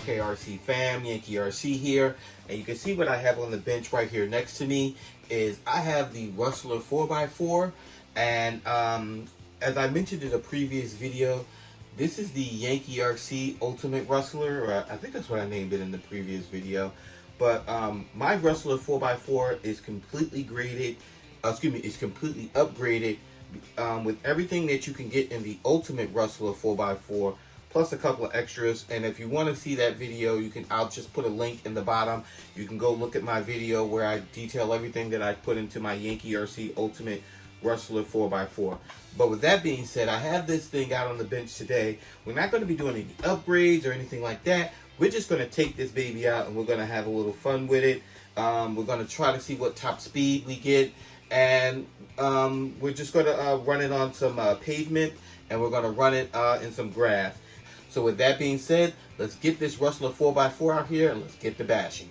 Yankee RC fam, Yankee RC here, and you can see what I have on the bench right here next to me is I have the Rustler 4x4, and as I mentioned in a previous video, this is the Yankee RC Ultimate Rustler, or I think that's what I named it in the previous video. But my Rustler 4x4 is completely graded, is completely upgraded with everything that you can get in the Ultimate Rustler 4x4, plus a couple of extras. And if you want to see that video, I'll just put a link in the bottom. You can go look at my video where I detail everything that I put into my Yankee RC Ultimate Rustler 4x4. But with that being said, I have this thing out on the bench today. We're not going to be doing any upgrades or anything like that. We're just going to take this baby out and we're going to have a little fun with it. We're going to try to see what top speed we get. And we're just going to run it on some pavement, and we're going to run it in some grass. So with that being said, let's get this Rustler 4x4 out here and let's get to bashing.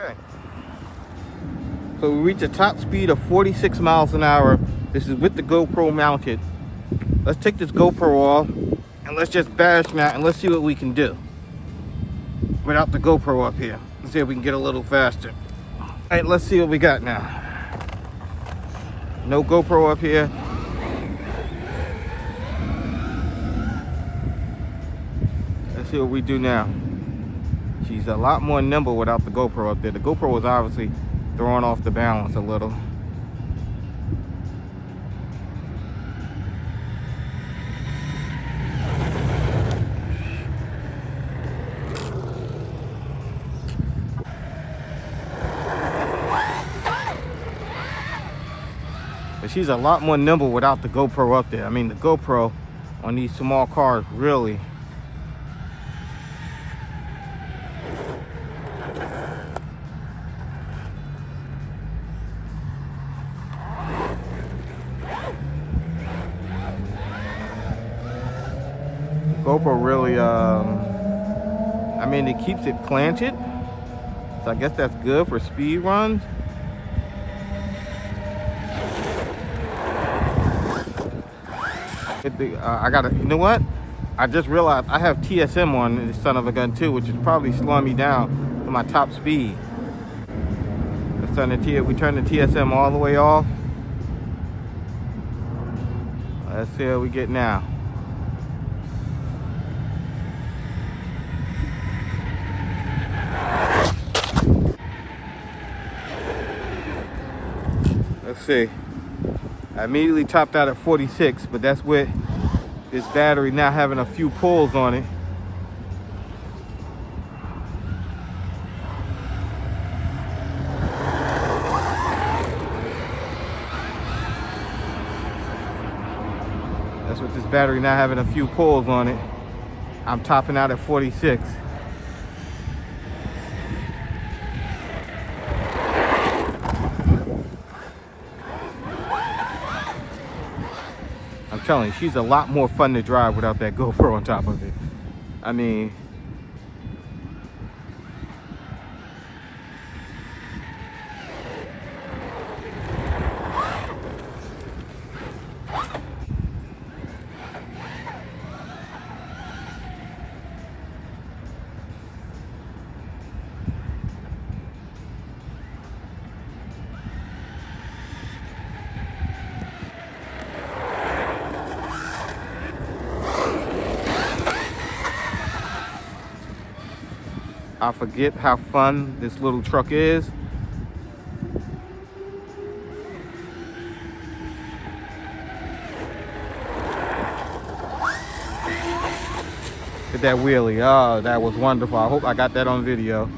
Okay, so we reach a top speed of 46 miles an hour. This is with the GoPro mounted. Let's take this GoPro off and let's just bash now and let's see what we can do without the GoPro up here. Let's see if we can get a little faster. All right, let's see what we got now. No GoPro up here. Let's see what we do now. She's a lot more nimble without the GoPro up there. The GoPro was obviously throwing off the balance a little. But she's a lot more nimble without the GoPro up there. I mean, the GoPro on these small cars really. GoPro really, I mean, it keeps it planted. So I guess that's good for speed runs. I gotta, you know what? I just realized I have TSM on this son of a gun too, which is probably slowing me down to my top speed. We turn the TSM all the way off. Let's see how we get now. Let's see. I immediately topped out at 46, but that's with this battery now having a few pulls on it. That's with this battery now having a few pulls on it. I'm topping out at 46. I'm telling you, she's a lot more fun to drive without that GoPro on top of it. I mean, I forget how fun this little truck is. Look at that wheelie. Oh, that was wonderful. I hope I got that on video.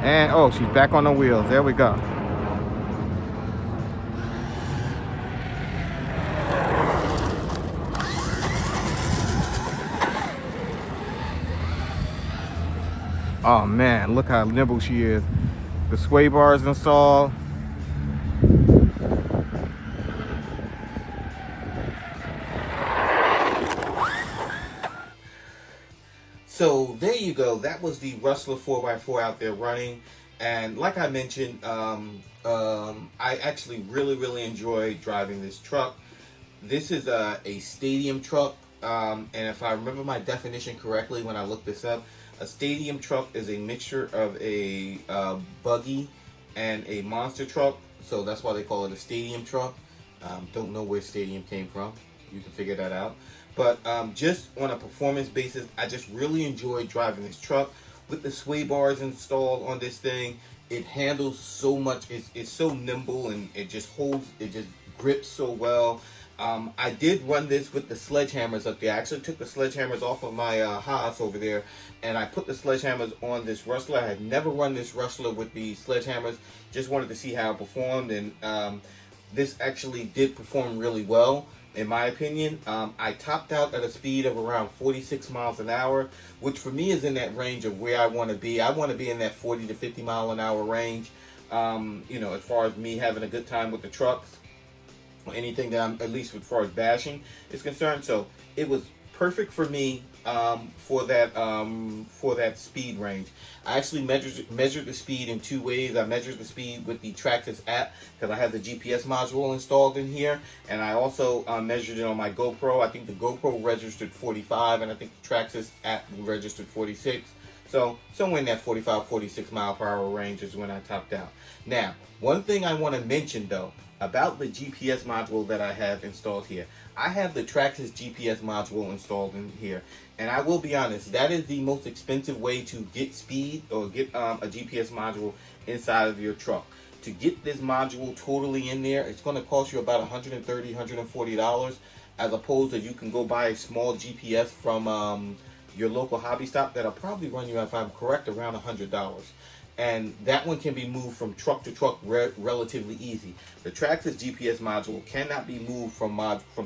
And oh, she's back on the wheels. There we go. Oh man, look how nimble she is. The sway bar is installed. So there you go. That was the Rustler 4x4 out there running. And like I mentioned, I actually really enjoy driving this truck. This is a stadium truck. And if I remember my definition correctly when I looked this up, a stadium truck is a mixture of a buggy and a monster truck. So that's why they call it a stadium truck. Don't know where stadium came from. You can figure that out. But just on a performance basis, I just really enjoy driving this truck. With the sway bars installed on this thing, it handles so much. It's so nimble, and it just grips so well. I did run this with the sledgehammers up there. I actually took the sledgehammers off of my Haas over there, and I put the sledgehammers on this Rustler. I had never run this Rustler with the sledgehammers. Just wanted to see how it performed, and this actually did perform really well. In my opinion, I topped out at a speed of around 46 miles an hour, which for me is in that range of where I want to be. I want to be in that 40 to 50 mile an hour range, you know, as far as me having a good time with the trucks or anything that I'm, at least as far as bashing is concerned. So it was perfect for me for that speed range. I actually measured the speed in two ways. I measured the speed with the Traxxas app because I have the GPS module installed in here, and I also measured it on my GoPro. I think the GoPro registered 45, and I think the Traxxas app registered 46. So somewhere in that 45, 46 mile per hour range is when I topped out. Now, one thing I want to mention though about the GPS module that I have installed here. I have the Traxxas GPS module installed in here, and I will be honest, that is the most expensive way to get speed or get a GPS module inside of your truck. to get this module totally in there, it's going to cost you about $130, $140, as opposed to you can go buy a small GPS from your local hobby stop that'll probably run you, if I'm correct, around $100. And that one can be moved from truck to truck relatively easy. The Traxxas GPS module cannot be moved from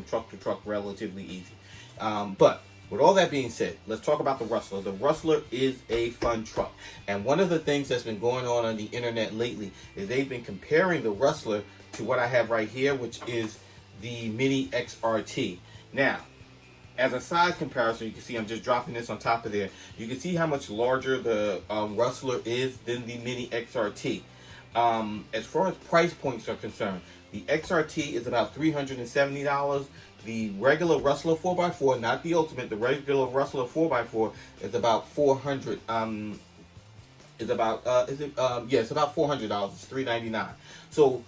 truck to truck relatively easy. But with all that being said, let's talk about the Rustler. The Rustler is a fun truck. And one of the things that's been going on the internet lately is they've been comparing the Rustler to what I have right here, which is the Mini XRT. Now, as a size comparison, you can see I'm just dropping this on top of there. You can see how much larger the Rustler is than the Mini XRT. As far as price points are concerned, the XRT is about $370. The regular Rustler 4x4, not the Ultimate, the regular Rustler 4x4 is about $400. It's about $400. It's $399. So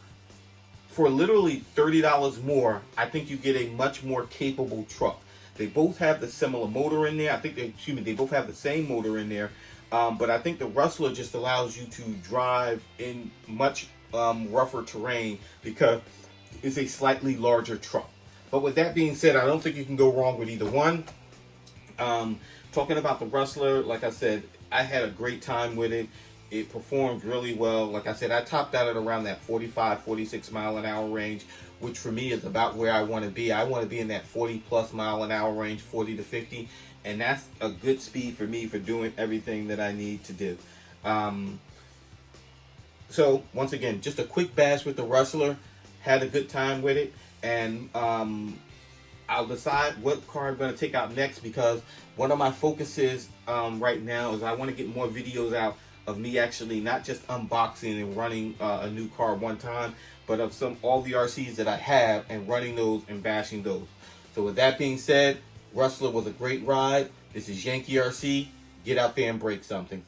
for literally $30 more, I think you get a much more capable truck. They both have the similar motor in there. I think they both have the same motor in there. But I think the Rustler just allows you to drive in much rougher terrain because it's a slightly larger truck. But with that being said, I don't think you can go wrong with either one. Talking about the Rustler, like I said, I had a great time with it. It performed really well. Like I said, I topped out at around that 45, 46 mile an hour range, which for me is about where I want to be. I want to be in that 40 plus mile an hour range, 40 to 50. And that's a good speed for me for doing everything that I need to do. So once again, just a quick bash with the Rustler. Had a good time with it. And I'll decide what car I'm going to take out next, because one of my focuses right now is I want to get more videos out of me actually not just unboxing and running a new car one time, but of all the RCs that I have and running those and bashing those. So with that being said, Rustler was a great ride. This is Yankee RC. Get out there and break something.